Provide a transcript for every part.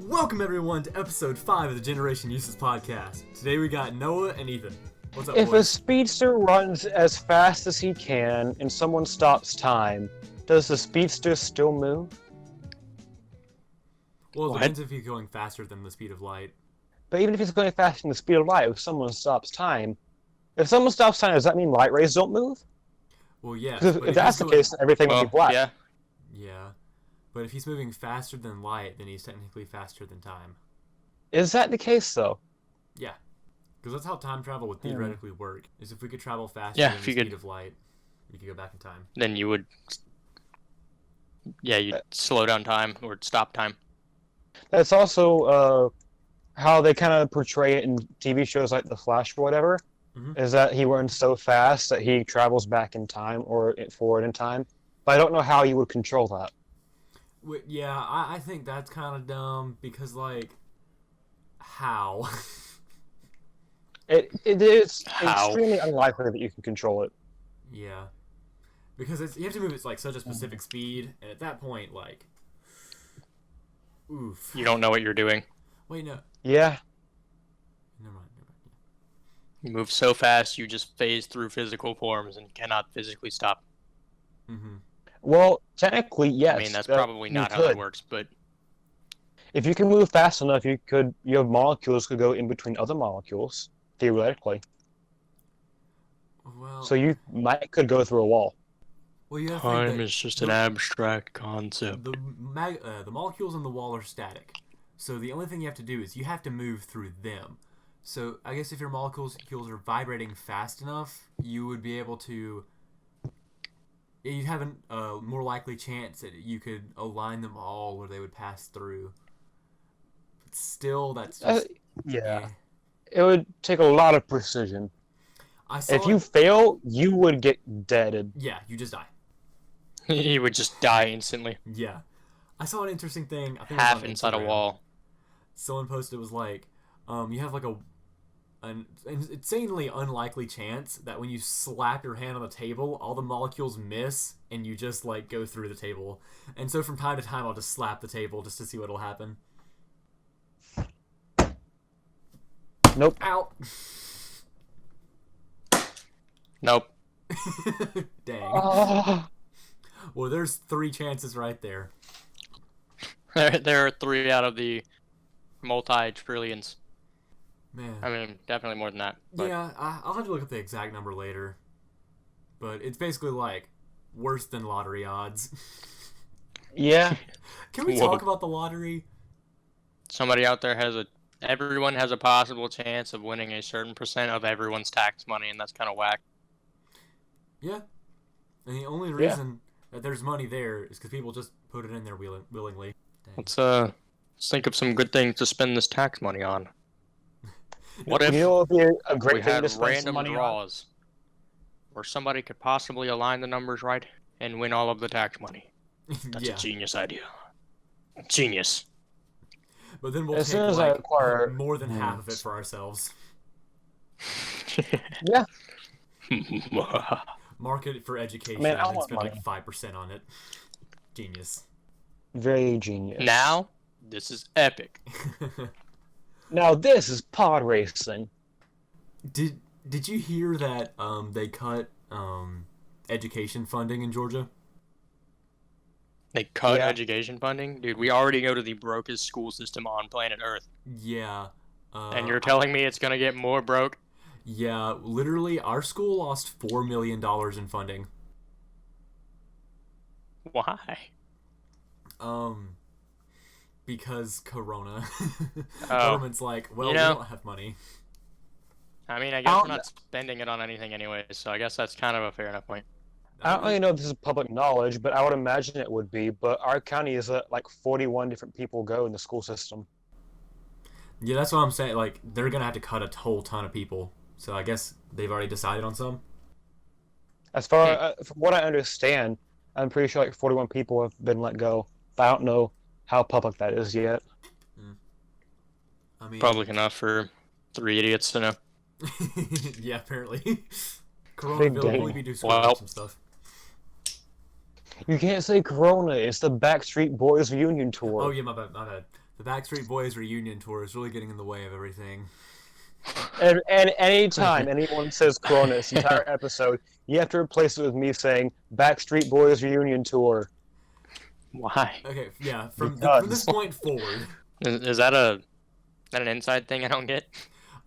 Welcome everyone to episode 5 of the Generation Uses podcast. Today we got Noah and Ethan. What's up, If boys? a speedster runs as fast as he can and someone stops time, does the speedster still move? Well, it depends if he's going faster than the speed of light. But even if he's going faster than the speed of light, if someone stops time, does that mean light rays don't move? Well, yeah. Because if that's the case, then everything would be black. Yeah. Yeah. But if he's moving faster than light, then he's technically faster than time. Is that the case, though? Yeah. Because that's how time travel would theoretically work, is if we could travel faster Yeah, than the speed of light, we could go back in time. Then you would... Yeah, you'd slow down time, or stop time. That's also how they kind of portray it in TV shows like The Flash or whatever, is that he runs so fast that he travels back in time or forward in time. But I don't know how you would control that. Yeah, I think that's kind of dumb because, like, how? It is extremely unlikely that you can control it. Yeah. Because you have to move at, like, such a specific speed, and at that point, like... Oof. You don't know what you're doing. Wait, no. Yeah. Never mind. You move so fast, you just phase through physical forms and cannot physically stop. Mm-hmm. Well, technically, yes. I mean, that's probably not how it works, but... If you can move fast enough, your molecules could go in between other molecules, theoretically. Well... So you could go through a wall. Well, you have to Time think that is just an abstract concept. the molecules on the wall are static. So the only thing you have to do is you have to move through them. So I guess if your molecules are vibrating fast enough, you would be able to... You'd have a more likely chance that you could align them all where they would pass through. But still, that's just... Yeah. It would take a lot of precision. If you it... fail, you would get deaded. Yeah, you just die. You would just die instantly. Yeah. I saw an interesting thing. I think Half it was on inside a Instagram. wall. Someone posted, it was like, you have like an insanely unlikely chance that when you slap your hand on the table, all the molecules miss and you just like go through the table. And so from time to time, I'll just slap the table just to see what'll happen. Nope. Ow. Nope. Dang. Oh. Well, there's 3 chances right there. There are 3 out of the multi-trillions. Man. I mean, definitely more than that. But... Yeah, I'll have to look up the exact number later. But it's basically like worse than lottery odds. Yeah. Can we talk about the lottery? Somebody out there everyone has a possible chance of winning a certain percent of everyone's tax money, and that's kind of whack. Yeah. And the only reason that there's money there is because people just put it in there willingly. Dang. Let's think of some good things to spend this tax money on. What if what would be a great we thing had to spend random some money draws where somebody could possibly align the numbers right and win all of the tax money? That's a genius idea. Genius. But then we'll As take soon as I acquire more than half of it for ourselves. Yeah. Market it for education Man, I and want spend money. like 5% on it. Genius. Very genius. Now, this is epic. Now this is pod racing. Did you hear that they cut education funding in Georgia? They cut education funding? Dude, we already go to the brokest school system on planet Earth. Yeah. And you're telling me it's going to get more broke? Yeah, literally, our school lost $4 million in funding. Why? Because Corona. Oh. Government's like, well, we don't have money. I mean, I guess we're not spending it on anything anyway, so I guess that's kind of a fair enough point. I don't really know if this is public knowledge, but I would imagine it would be. But our county is like 41 different people go in the school system. Yeah, that's what I'm saying. Like, they're going to have to cut a whole ton of people. So I guess they've already decided on some. As far from what I understand, I'm pretty sure like 41 people have been let go. But I don't know how public that is yet. I mean, public enough for 3 idiots to know. Yeah, apparently. Corona will only be doing some stuff. You can't say Corona. It's the Backstreet Boys reunion tour. Oh yeah, my bad. The Backstreet Boys reunion tour is really getting in the way of everything. And anytime anyone says Corona this entire episode, you have to replace it with me saying Backstreet Boys reunion tour. Why? Okay, yeah. From this point forward, Is that an inside thing I don't get?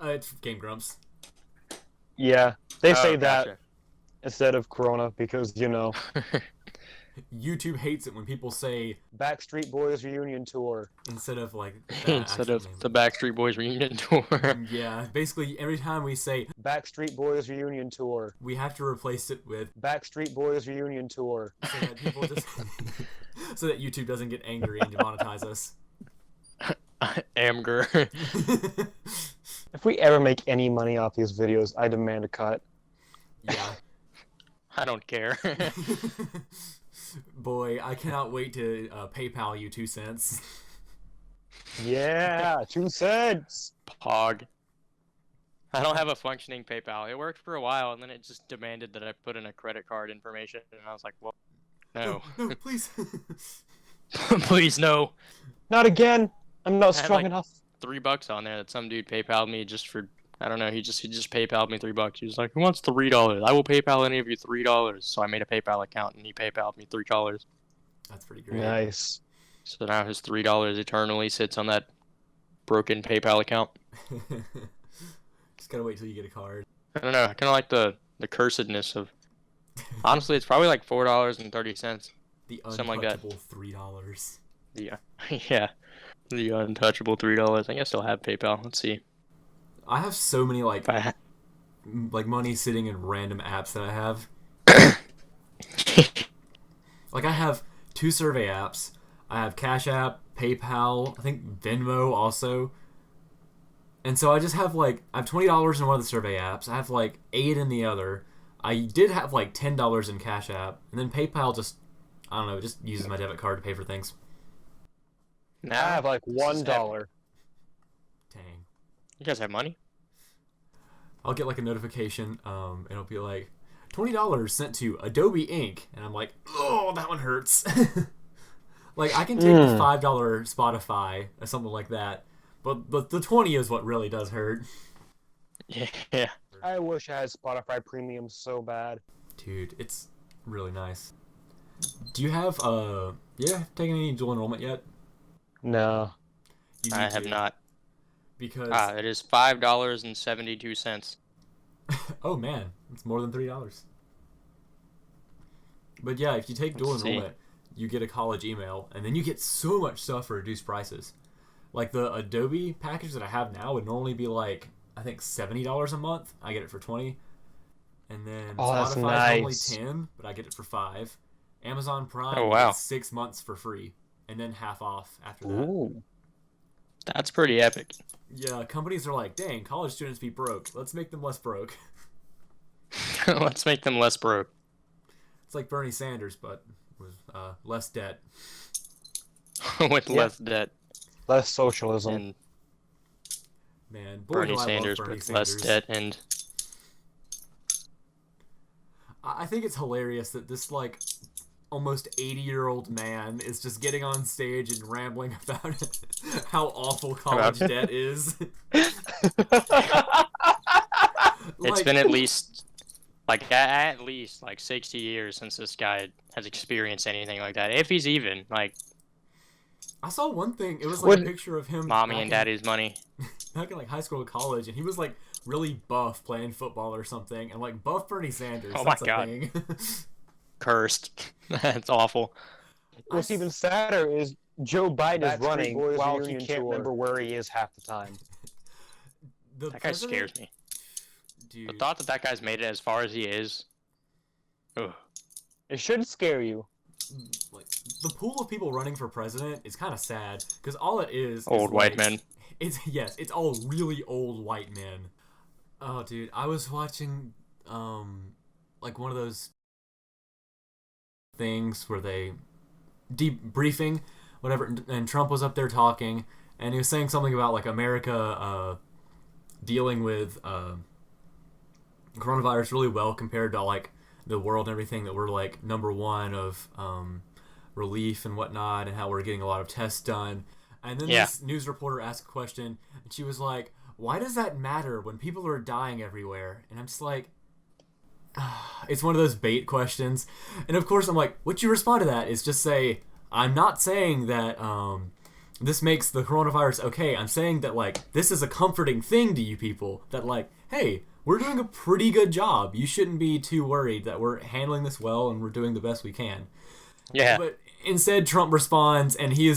it's Game Grumps. Yeah, they say that Gotcha. instead of Corona because, YouTube hates it when people say Backstreet Boys reunion tour. instead of like Instead of the Backstreet Boys reunion tour. Yeah, basically every time we say Backstreet Boys reunion tour. we have to replace it with Backstreet Boys reunion tour. so that people just so that YouTube doesn't get angry and demonetize us. Amger. If we ever make any money off these videos, I demand a cut. Yeah. I don't care. Boy, I cannot wait to PayPal you 2 cents. Yeah, 2 cents. Pog. I don't have a functioning PayPal. It worked for a while, and then it just demanded that I put in a credit card information, and I was like, well, no. No, please. Please, no. Not again. I'm not I had, strong like, enough. $3 on there that some dude PayPal'd me just for, I don't know, he just PayPal'd me $3. He was like, who wants $3? I will PayPal any of you $3. So I made a PayPal account, and he PayPal'd me $3. That's pretty great. Nice. So now his $3 eternally sits on that broken PayPal account. Just gotta wait till you get a card. I don't know. I kind of like the cursedness of. Honestly, it's probably like $4.30. The Something like that. untouchable $3. Yeah, yeah, the untouchable $3. I guess I'll have PayPal. Let's see. I have so many like If I money sitting in random apps that I have. Like I have 2 survey apps. I have Cash App, PayPal, I think Venmo also. And so I just have like I have $20 in one of the survey apps. I have like 8 in the other. I did have like $10 in Cash App, and then PayPal just I don't know, just uses my debit card to pay for things. I have like $1. Dang. You guys have money? I'll get like a notification, and it'll be like $20 sent to Adobe Inc. And I'm like, oh, that one hurts. Like I can take the $5 Spotify or something like that, but the 20 is what really does hurt. Yeah. I wish I had Spotify Premium so bad. Dude, it's really nice. Do you have taken any dual enrollment yet? No. You I need have to, not. because It is $5.72. oh man, it's more than $3. But yeah, if you take dual Let's see. enrollment, you get a college email, and then you get so much stuff for reduced prices. Like the Adobe package that I have now would normally be like I think $70 a month. I get it for $20, and then that's Spotify's nice. only $10, but I get it for $5. Amazon Prime, Oh, you wow. get 6 months for free, and then half off after that. Ooh. That's pretty epic. Yeah, companies are like, dang, college students be broke. Let's make them less broke. Let's make them less broke. It's like Bernie Sanders, but with less debt. With Yeah. less debt. Less socialism. And Man, boy, Bernie do I Sanders love Bernie with Sanders. less debt and I think it's hilarious that this like almost 80-year-old man is just getting on stage and rambling about how awful college debt is. it's been at least at least 60 years since this guy has experienced anything like that. If he's even I saw one thing. It was like a When- picture of him mommy back and in- daddy's money. back in like high school or college, and he was like really buff playing football or something, and like buff Bernie Sanders. Oh my That's a God. thing. Cursed. That's awful. What's even sadder is Joe Biden is Backstreet running Boys while he reunion can't tour. remember where he is half the time. The That guy president- scares me. Dude, The thought that guy's made it as far as he is. Ugh. It should scare you. like the pool of people running for president is kind of sad because all it is Old white like, men. It's all really old white men. Oh, dude, I was watching like one of those things where they debriefing whatever, and Trump was up there talking, and he was saying something about like America dealing with coronavirus really well compared to like the world and everything, that we're like number one of relief and whatnot, and how we're getting a lot of tests done. And then Yeah. this news reporter asked a question, and she was like, "Why does that matter when people are dying everywhere?" And I'm just like, it's one of those bait questions. And of course, I'm like, what you respond to that is just say, I'm not saying that this makes the coronavirus okay. I'm saying that, like, this is a comforting thing to you people. That, like, hey, we're doing a pretty good job. You shouldn't be too worried that we're handling this well and we're doing the best we can. Yeah. But instead, Trump responds, and he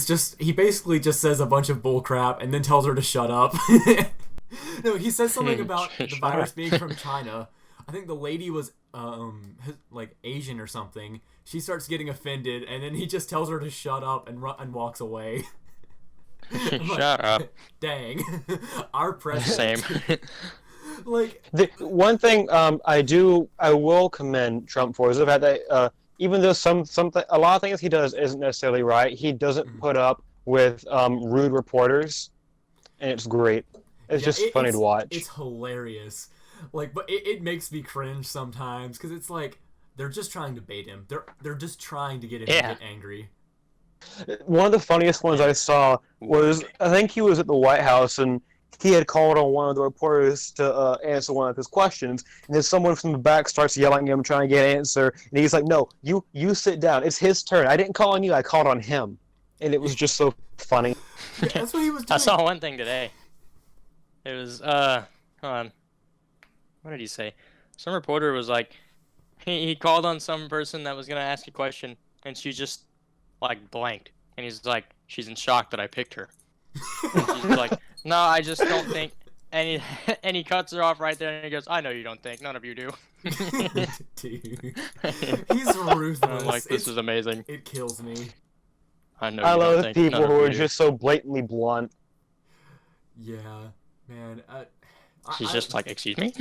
basically just says a bunch of bull crap and then tells her to shut up. No, he says something about the virus being from China. I think the lady was like Asian or something. She starts getting offended, and then he just tells her to shut up and walks away. Shut up. Dang, our president. Same. Like, The one thing I will commend Trump for is the fact that even though a lot of things he does isn't necessarily right, he doesn't put up with rude reporters, and it's great. It's just funny to watch. It's hilarious. Like, but it makes me cringe sometimes because it's like they're just trying to bait him. They're just trying to get him to get angry. One of the funniest ones I saw was, I think he was at the White House and he had called on one of the reporters to answer one of his questions, and then someone from the back starts yelling at him, trying to get an answer, and he's like, "No, you sit down. It's his turn. I didn't call on you. I called on him," and it was just so funny. Yeah, that's what he was doing. I saw one thing today. It was hold on. What did he say? Some reporter was like, he called on some person that was gonna ask a question, and she just like blanked, and he's like, she's in shock that I picked her. And she's like, no, I just don't think. And he cuts her off right there, and he goes, I know you don't think. None of you do. Dude, he's ruthless. I'm like, this is amazing. It kills me. I know. I you don't love think. people None who of are you do. just so blatantly blunt. Yeah, man. She's just like, excuse me.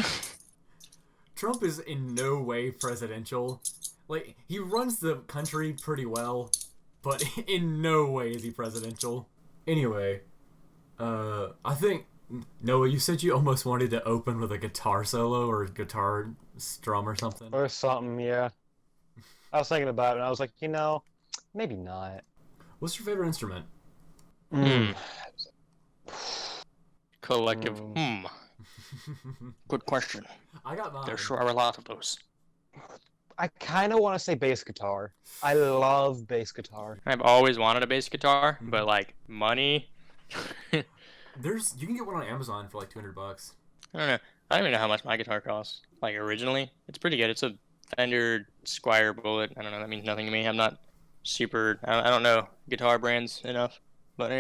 Trump is in no way presidential. Like, he runs the country pretty well, but in no way is he presidential. Anyway, I think, Noah, you said you almost wanted to open with a guitar solo or guitar strum or something. Or something, yeah. I was thinking about it, and I was like, maybe not. What's your favorite instrument? Collective. Good question. I got mine. There sure are a lot of those. I kind of want to say bass guitar. I love bass guitar. I've always wanted a bass guitar, but like money. You can get one on Amazon for like $200. I don't know. I don't even know how much my guitar costs. Like originally, it's pretty good. It's a Fender Squire Bullet. I don't know. That means nothing to me. I'm not super. I don't know guitar brands enough. But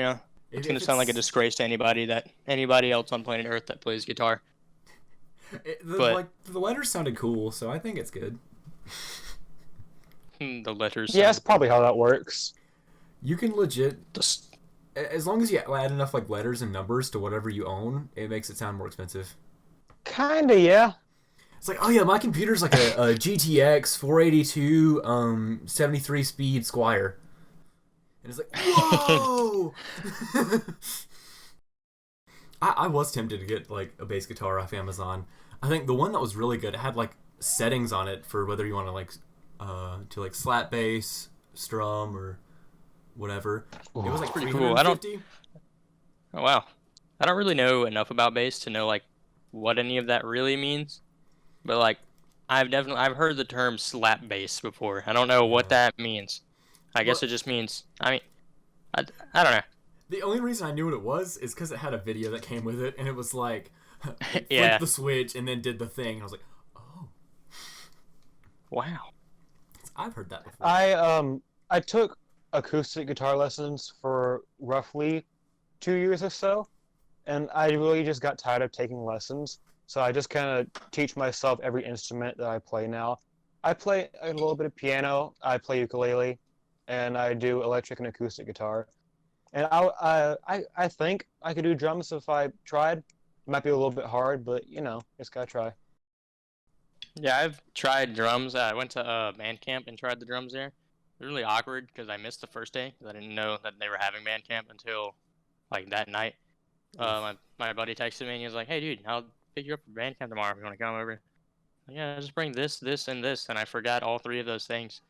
it's gonna sound like a disgrace to anybody else on planet Earth that plays guitar. The letters sounded cool, so I think it's good. The letters. Yeah, that's probably how that works. You can legit, as long as you add enough like letters and numbers to whatever you own, it makes it sound more expensive. Kinda, yeah. It's like, oh yeah, my computer's like a GTX 482 73 speed Squire, and it's like, whoa. I was tempted to get like a bass guitar off Amazon. I think the one that was really good, it had like settings on it for whether you want to like slap bass, strum, or whatever. It was like pretty cool. Oh wow, I don't really know enough about bass to know like what any of that really means, but like I've heard the term slap bass before. I don't know what that means. I guess it just means. I mean, I don't know. The only reason I knew what it was is because it had a video that came with it, and it was like, yeah, flipped the switch and then did the thing. And I was like, oh, wow. I've heard that before. I took acoustic guitar lessons for roughly 2 years or so, and I really just got tired of taking lessons. So I just kind of teach myself every instrument that I play now. I play a little bit of piano, I play ukulele, and I do electric and acoustic guitar. And I think I could do drums if I tried. It might be a little bit hard, but just gotta try. Yeah, I've tried drums. I went to band camp and tried the drums there. It was really awkward because I missed the first day because I didn't know that they were having band camp until like that night. My buddy texted me and he was like, "Hey, dude, I'll pick you up for band camp tomorrow if you want to come over." Yeah, just bring this, this, and this, and I forgot all three of those things.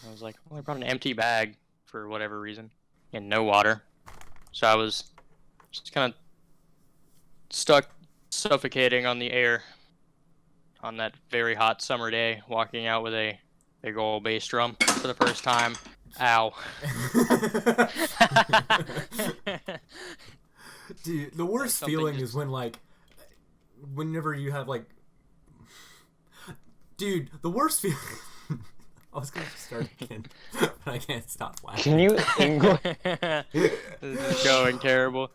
I was like, "Well, I brought an empty bag for whatever reason, and no water." So I was just kind of stuck suffocating on the air on that very hot summer day, walking out with a big old bass drum for the first time. Ow. Dude, the worst Something feeling just- is when, like, whenever you have, like... Dude, the worst feeling... I was going to start again, but I can't stop laughing. Can you English? This is going terrible.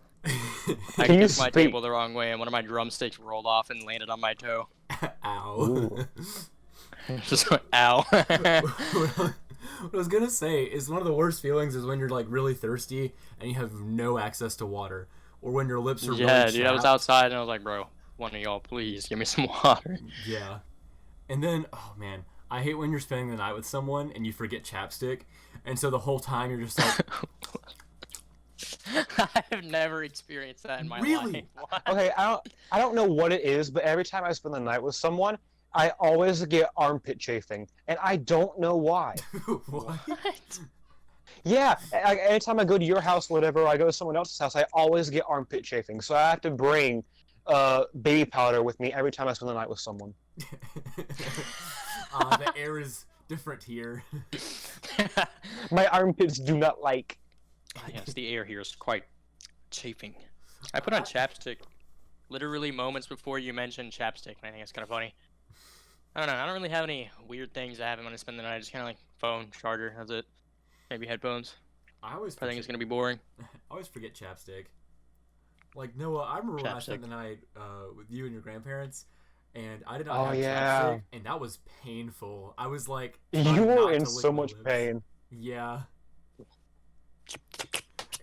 I Can you kicked my speak? table the wrong way, and one of my drumsticks rolled off and landed on my toe. Ow. Ooh. Just went, ow. What I was gonna say is one of the worst feelings is when you're like really thirsty and you have no access to water, or when your lips are Yeah, really dude, I was chapped. outside and I was like, bro, one of y'all, please give me some water. Yeah, and then oh man, I hate when you're spending the night with someone and you forget chapstick, and so the whole time you're just like, I've never experienced that in my Really? life. What? Okay, I don't know what it is, but every time I spend the night with someone, I always get armpit chafing, and I don't know why. what? Yeah, anytime I go to your house, whatever, or I go to someone else's house, I always get armpit chafing. So I have to bring baby powder with me every time I spend the night with someone. The air is different here. My armpits do not like. Yes, the air here is quite chafing. I put on chapstick literally moments before you mentioned chapstick, and I think it's kind of funny. I don't know. I don't really have any weird things that happen when I spend the night. Just kind of like phone, charger, that's it. Maybe headphones. I always I think it's forget, gonna be boring. I always forget chapstick. Like Noah, I remember when I spent Chapstick. the night with you and your grandparents, and I did not Oh, have yeah. chapstick, and that was painful. I was like, You trying were not in to so lick my much lips. pain. Yeah.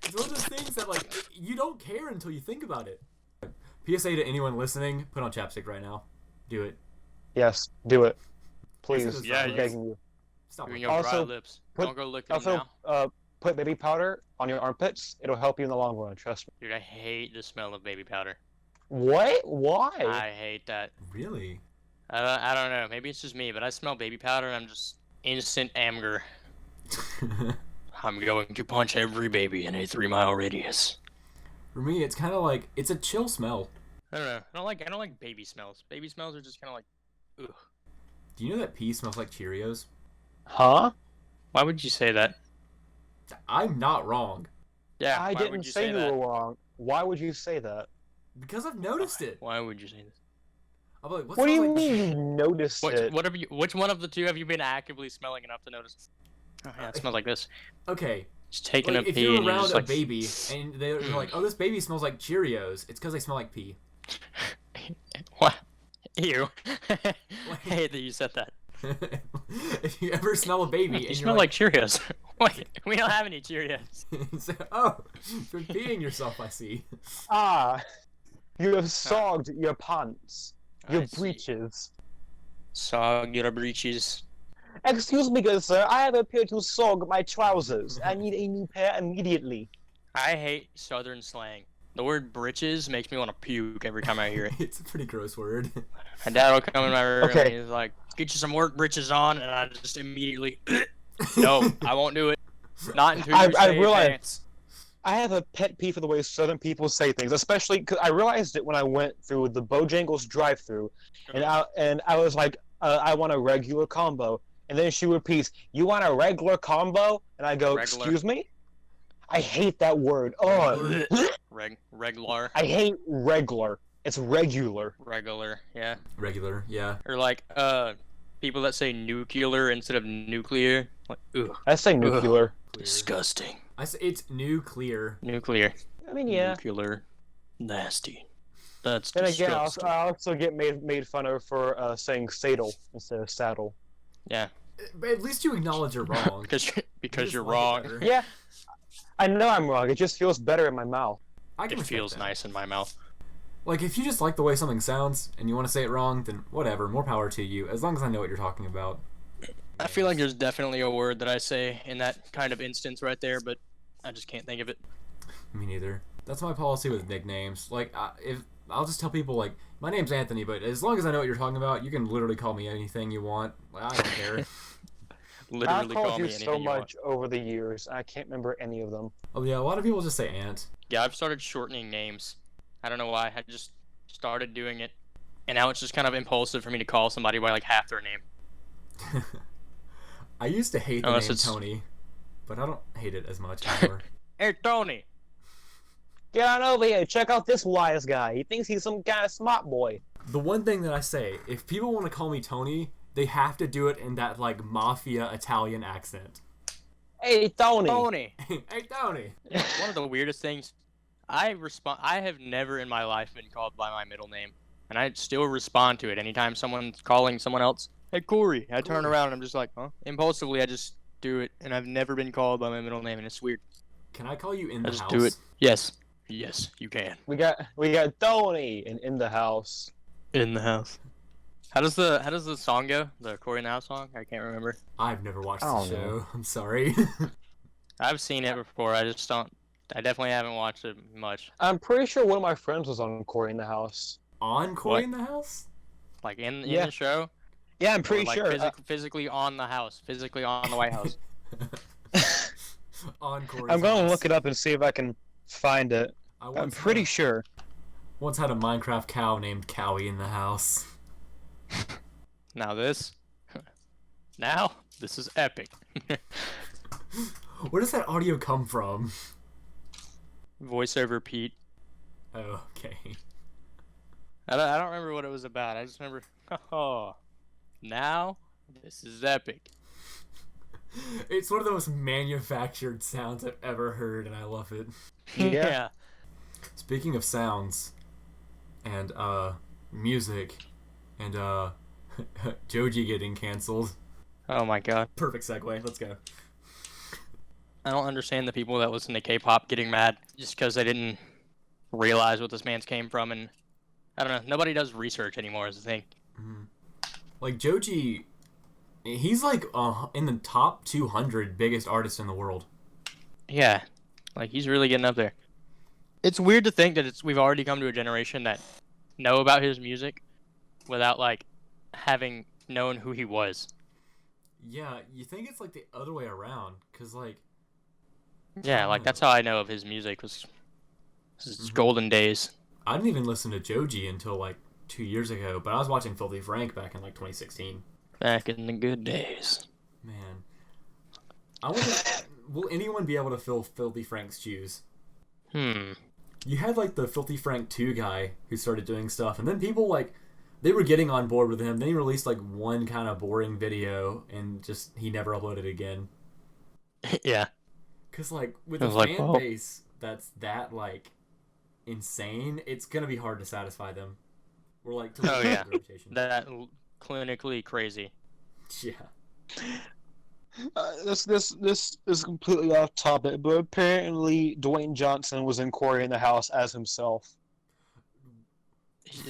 It's one of those things that like you don't care until you think about it. PSA to anyone listening: put on chapstick right now. Do it. Yes, do it. Please, Yes, Yeah, I'm you- begging you. Stop. Doing it. your dry Also, lips. put- Don't go licking them Also, now. put baby powder on your armpits. It'll help you in the long run, trust me. Dude, I hate the smell of baby powder. What? Why? I hate that. Really? I don't know. Maybe it's just me, but I smell baby powder and I'm just instant anger. I'm going to punch every baby in a 3-mile radius. For me, it's kind of like it's a chill smell. I don't know. I don't like baby smells. Baby smells are just kind of like, ugh. Do you know that pee smells like Cheerios? Huh? Why would you say that? I'm not wrong Yeah, I why didn't would you say you that? were wrong. Why would you say that? because I've noticed it. Why would you say this? I'm like, What do you smells like mean you noticed it? Which one of the two have you been actively smelling enough to notice? Oh yeah, it smells like this. Okay, Just taking like, a if pee you're and you're around just a like, baby and they're like, "Oh, this baby smells like Cheerios," it's because they smell like pee. what? Ew. I hate that you said that. If you ever smell a baby You and smell you're like Cheerios. Wait, we don't have any Cheerios. so, oh, you're peeing yourself, I see. Ah, you have sogged your pants, your I see. breeches. Sog your breeches. Excuse me, good sir. I have appeared to sog my trousers. I need a new pair immediately. I hate southern slang. The word breeches makes me want to puke every time I hear it. It's a pretty gross word. My dad will come in my room Okay. and he's like, "Get you some work breeches on," and I just immediately, no, I won't do it. Not until you I say realize- pants. I have a pet peeve for the way Southern people say things, especially because I realized it when I went through the Bojangles drive-through, and I was like, I want a regular combo, and then she repeats, "You want a regular combo?" And I go, Regular. "Excuse me." I hate that word. Oh, Regular. I hate regular. It's regular. Regular, yeah. Regular, yeah. Or like, people that say nuclear instead of nuclear. Like, ugh, I say nuclear. Clear. disgusting. I say it's nuclear. Nuclear. I mean, yeah. Nuclear. Nasty. That's Then again, disgusting. I also get made fun of for saying saddle instead of saddle. Yeah, But at least you acknowledge you're wrong. because just you're like it wrong. better. Yeah, I know I'm wrong. It just feels better in my mouth. I can It respect feels that. nice in my mouth. Like, if you just like the way something sounds and you want to say it wrong, then whatever, more power to you, as long as I know what you're talking about. I feel like there's definitely a word that I say in that kind of instance right there, but I just can't think of it. Me neither. That's my policy with nicknames. Like, if I'll just tell people, like, my name's Anthony, but as long as I know what you're talking about, you can literally call me anything you want. Like, I don't care. literally I've call called me you anything so you want. much over the years. I can't remember any of them. Oh yeah, a lot of people just say Ant. Yeah, I've started shortening names. I don't know why. I just started doing it, and now it's just kind of impulsive for me to call somebody by like half their name. I used to hate the Unless name it's- Tony, but I don't hate it as much anymore. Hey, Tony. Get on over here. Check out this wise guy. He thinks he's some kind of smart boy. The one thing that I say, if people want to call me Tony, they have to do it in that like mafia Italian accent. Hey, Tony. Tony. Hey Tony. One of the weirdest things, I have never in my life been called by my middle name, and I still respond to it anytime someone's calling someone else. Hey, Corey. I turn Corey. around and I'm just like, huh? Impulsively, I just do it, and I've never been called by my middle name, and it's weird. Can I call you in I the just house? do it. Yes. Yes, you can. We got Tony in the house. In the house. How does the song go? The Corey in the House song? I can't remember. I've never watched I the don't show. know. I'm sorry. I've seen it before. I just don't. I definitely haven't watched it much. I'm pretty sure one of my friends was on Corey in the house. On Corey What? in the house? Like in Yeah. the show. Yeah, I'm Or, pretty like, sure. physically on the house. Physically on the White House. On Corey's I'm gonna house. look it up and see if I can find it. I I'm once pretty had, sure. once had a Minecraft cow named Cowie in the house. Now this. Now this is epic. Where does that audio come from? Voiceover Pete. Oh, okay. I don't remember what it was about. I just remember. Oh, now this is epic. It's one of the most manufactured sounds I've ever heard, and I love it. Yeah. Speaking of sounds, and music, and Joji getting canceled. Oh my god. Perfect segue. Let's go. I don't understand the people that listen to K-pop getting mad just because they didn't realize what this man's came from, and I don't know. Nobody does research anymore, is the thing. Like Joji, he's like in the top 200 biggest artists in the world. Yeah, like he's really getting up there. It's weird to think that we've already come to a generation that know about his music without like having known who he was. Yeah, you think it's like the other way around, cause like Yeah, like that's how I know of his music was his golden days. I didn't even listen to Joji until like 2 years ago, but I was watching Filthy Frank back in like 2016. Back in the good days. Man, I wonder, will anyone be able to fill Filthy Frank's shoes? You had like the Filthy Frank 2 guy who started doing stuff, and then people like they were getting on board with him. Then he released like one kind of boring video, and just he never uploaded again. Yeah. Cause like with I a was like, fan "Oh." base that's that like insane, it's gonna be hard to satisfy them. We're like to Oh, lose yeah. their reputation. That clinically crazy. Yeah. This is completely off topic, but apparently Dwayne Johnson was in Corey in the house as himself.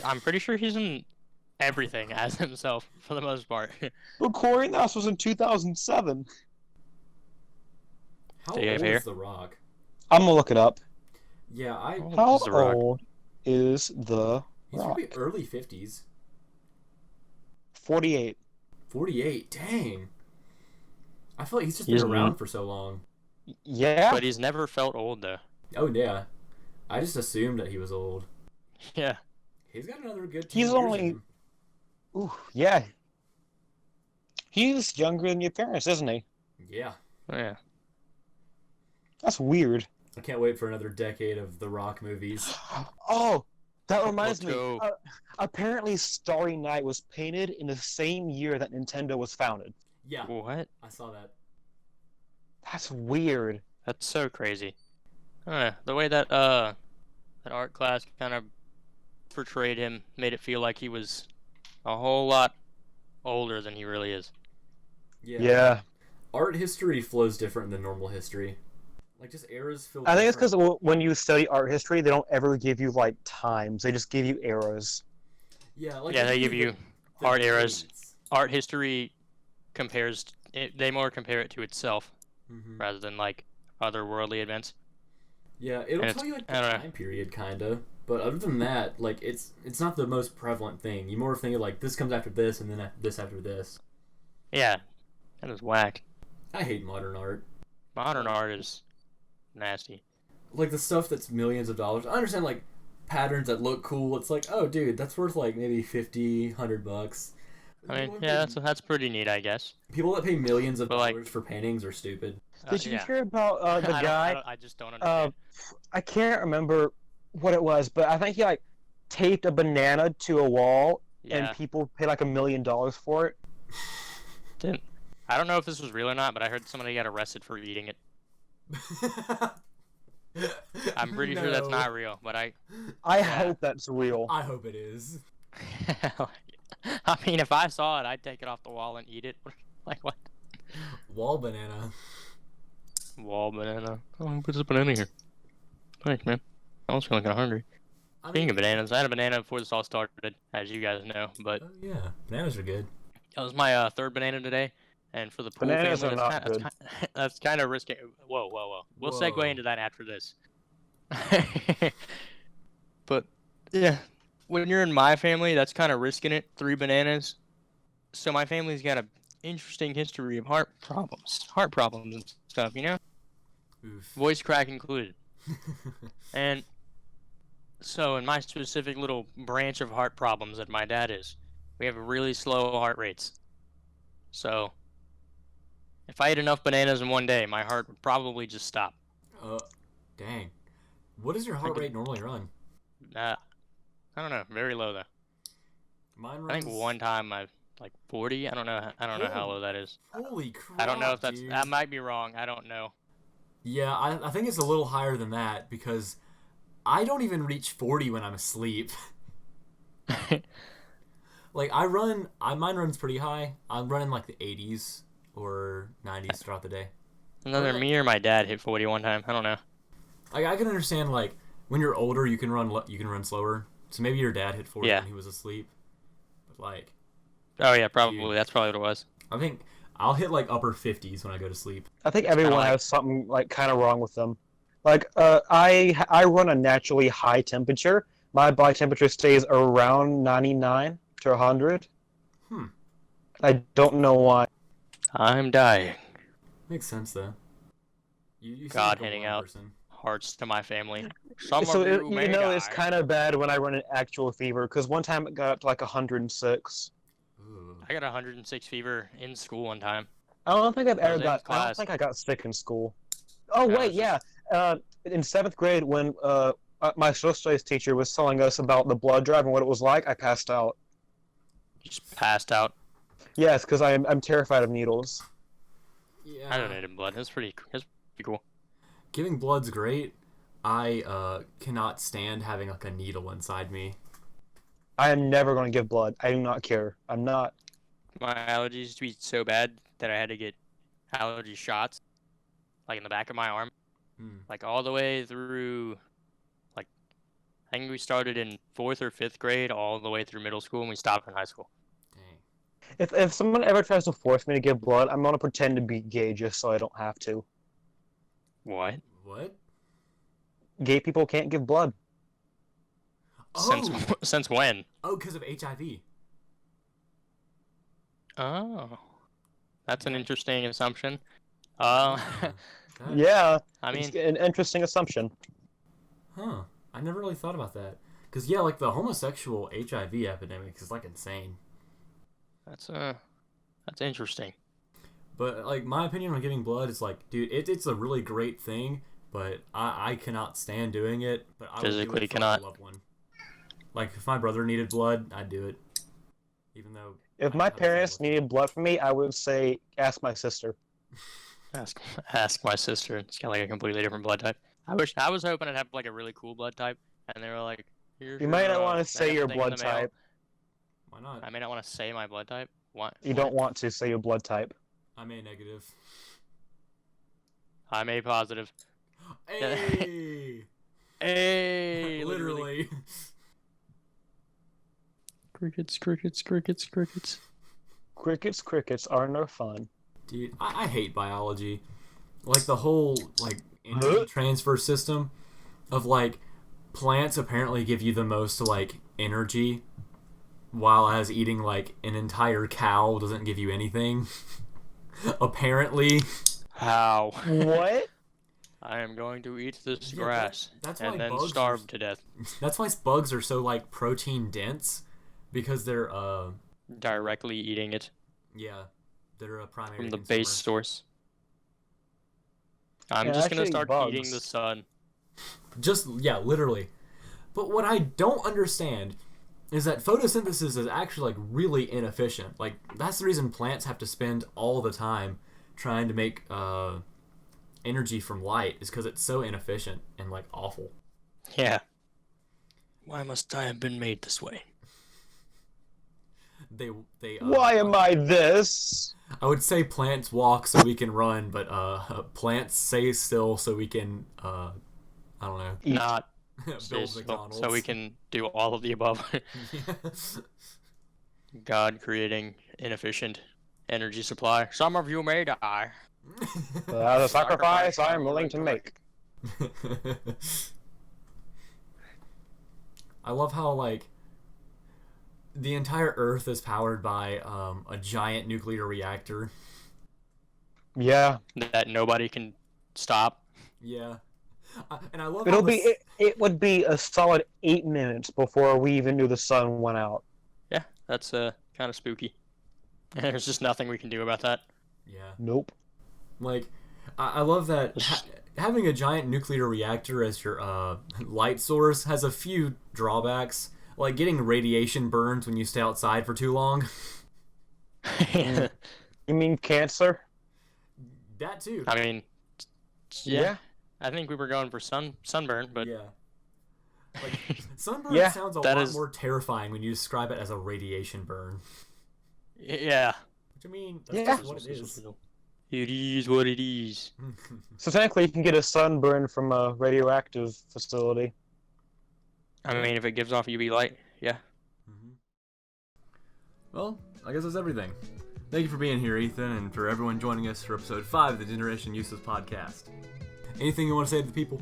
I'm pretty sure he's in everything as himself for the most part. But Corey in the house was in 2007. How Do you have old hair? is The Rock? I'm gonna look it up. Yeah, Oh. How is The Rock? old is The he's Rock? probably early 50s. 48. 48. Dang. I feel like he's just He's been around not- for so long. Yeah. But he's never felt old though. Oh yeah. I just assumed that he was old. Yeah. He's got another good. He's 10 years in only- him. Ooh, yeah. He's younger than your parents, isn't he? Yeah. Yeah. That's weird. I can't wait for another decade of The Rock movies. Oh, that reminds Let's me. go. Apparently, Starry Night was painted in the same year that Nintendo was founded. Yeah, What? I saw that. That's weird. That's so crazy. I don't know. The way that that art class kind of portrayed him made it feel like he was a whole lot older than he really is. Yeah. Art history flows different than normal history. Like just eras feel. I think it's different. because when you study art history, they don't ever give you like times. They just give you eras. Yeah, like Yeah, they give you the art eras. dates. Art history compares it, they more compare it to itself Mhm. rather than like otherworldly events. Yeah, it'll And tell you like I the don't know. time period, kinda. But other than that, like it's not the most prevalent thing. You more think of like this comes after this, and then this after this. Yeah, that is whack. I hate modern art. Modern art is nasty. Like the stuff that's millions of dollars. I understand like patterns that look cool. It's like, oh, dude, that's worth like maybe $50, $100. I mean, yeah, that's pretty neat, I guess. People that pay millions of But, like- dollars for paintings are stupid. Did you Yeah. hear about the guy? I just don't understand. I can't remember what it was, but I think he like taped a banana to a wall, Yeah. and people paid like $1 million for it. I don't know if this was real or not, but I heard somebody got arrested for eating it. I'm pretty sure that's not real, but I Yeah. hope that's real. I hope it is. I mean, if I saw it, I'd take it off the wall and eat it. Like what? Wall banana. Wall banana. Oh, put this banana here. Thanks, man. I was feeling kind of hungry. I Speaking mean, of bananas, I had a banana before this all started, as you guys know. But oh yeah, bananas are good. that was my third banana today, and for the pool Bananas family, are not good. that's kind of risky. Whoa! We'll Whoa. segue into that after this. But yeah, when you're in my family, that's kind of risking it. 3 bananas. So my family's got a interesting history of heart problems and stuff. You know, Oof. voice crack included. And so in my specific little branch of heart problems that my dad is, we have really slow heart rates. So if I ate enough bananas in one day, my heart would probably just stop. Dang. What does your heart rate normally run? I don't know, very low though. Mine I runs. think one time I like 40. I don't know how low that is. Holy crap! I don't know if that's dude. that might be wrong. I don't know. Yeah, I think it's a little higher than that because I don't even reach 40 when I'm asleep. Like mine runs pretty high. I'm running like the 80s or 90s throughout the day. Another me or my dad hit 40 one time. I don't know. Like I can understand like when you're older you can run slower. So maybe your dad hit 40 Yeah. when he was asleep. But like Oh yeah, probably. Dude. That's probably what it was. I think I'll hit like upper 50s when I go to sleep. I think everyone like- has something like kind of wrong with them. Like I run a naturally high temperature. My body temperature stays around 99 to 100. I don't know why. I'm dying. Makes sense though. You seem God like a hitting warm out. person. Hearts to my family. Some So of you may it's die. kind of bad when I run an actual fever because one time it got up to like 106. Ooh. I got 106 fever in school one time. I don't think I've I was ever in got. I don't class. think I got sick in school. Oh No, wait, it's yeah. In 7th grade, when my social studies teacher was telling us about the blood drive and what it was like, I passed out. Just passed out. Yes, because I'm terrified of needles. Yeah. I donated blood. That's pretty cool. Giving blood's great. I cannot stand having like a needle inside me. I am never going to give blood. I do not care. I'm not. My allergies used to be so bad that I had to get allergy shots, like in the back of my arm, Hmm. like all the way through. Like, I think we started in 4th or 5th grade, all the way through middle school, and we stopped in high school. Dang. If someone ever tries to force me to give blood, I'm going to pretend to be gay just so I don't have to. What? What? Gay people can't give blood. Oh, Since when? because of HIV. Oh, that's an Yeah. interesting assumption. That- I It's mean, an interesting assumption. Huh. I never really thought about that. Because, yeah, like the homosexual HIV epidemic is like insane. that's interesting. But, like, my opinion on giving blood is like, dude, it's a really great thing, but I cannot stand doing it. But I would do Physically it for cannot. my loved one. Like, if my brother needed blood, I'd do it. Even though. If I my don't have a parents family. needed blood from me, I would say, ask my sister. Ask my sister. It's kind of like a completely different blood type. I was hoping I'd have like a really cool blood type, and they were like, "Here's You might your, not want to say your thing in blood the mail." type. Why not? I may not want to say my blood type. What? You don't want to say your blood type. I'm A negative. I'm A positive. Hey! Hey, Literally. Crickets. Crickets are no fun. Dude, I hate biology. Like the whole like energy transfer system of like plants apparently give you the most like energy, while as eating like an entire cow doesn't give you anything. Apparently. How? What? I am going to eat this Yeah, grass that's why and then bugs starve are- to death. That's why bugs are so like protein dense, because they're Directly eating it yeah, they're a primary from the consumer. base source. I'm Yeah, just gonna actually, start eating the bugs. sun. Just yeah, literally. But what I don't understand is that photosynthesis is actually like really inefficient. Like that's the reason plants have to spend all the time trying to make energy from light is because it's so inefficient and like awful. Yeah. Why must I have been made this way? They Why am I this? I would say plants walk so we can run, but plants stay still so we can I don't know Not build stay still, McDonald's. so we can do all of the above. God creating inefficient energy supply. Some of you may die. That's a sacrifice I'm willing to make. I love how like the entire Earth is powered by a giant nuclear reactor. Yeah. That nobody can stop. Yeah, and I love It'll how be this- it would be a solid 8 minutes before we even knew the sun went out. Yeah, that's kind of spooky. There's just nothing we can do about that. Yeah, Nope. like I love that having a giant nuclear reactor as your light source has a few drawbacks, like getting radiation burns when you stay outside for too long. You mean cancer? That too. I mean, yeah. I think we were going for sunburn, but Yeah. Like sunburn Yeah, sounds a that lot is- more terrifying when you describe it as a radiation burn. yeah. Which I mean, that's Yeah. just what it is. It is what it is. So technically, you can get a sunburn from a radioactive facility. I mean, if it gives off UV light, yeah. Well, I guess that's everything. Thank you for being here, Ethan, and for everyone joining us for episode 5 of the Generation Useless podcast. Anything you want to say to the people?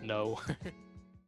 No.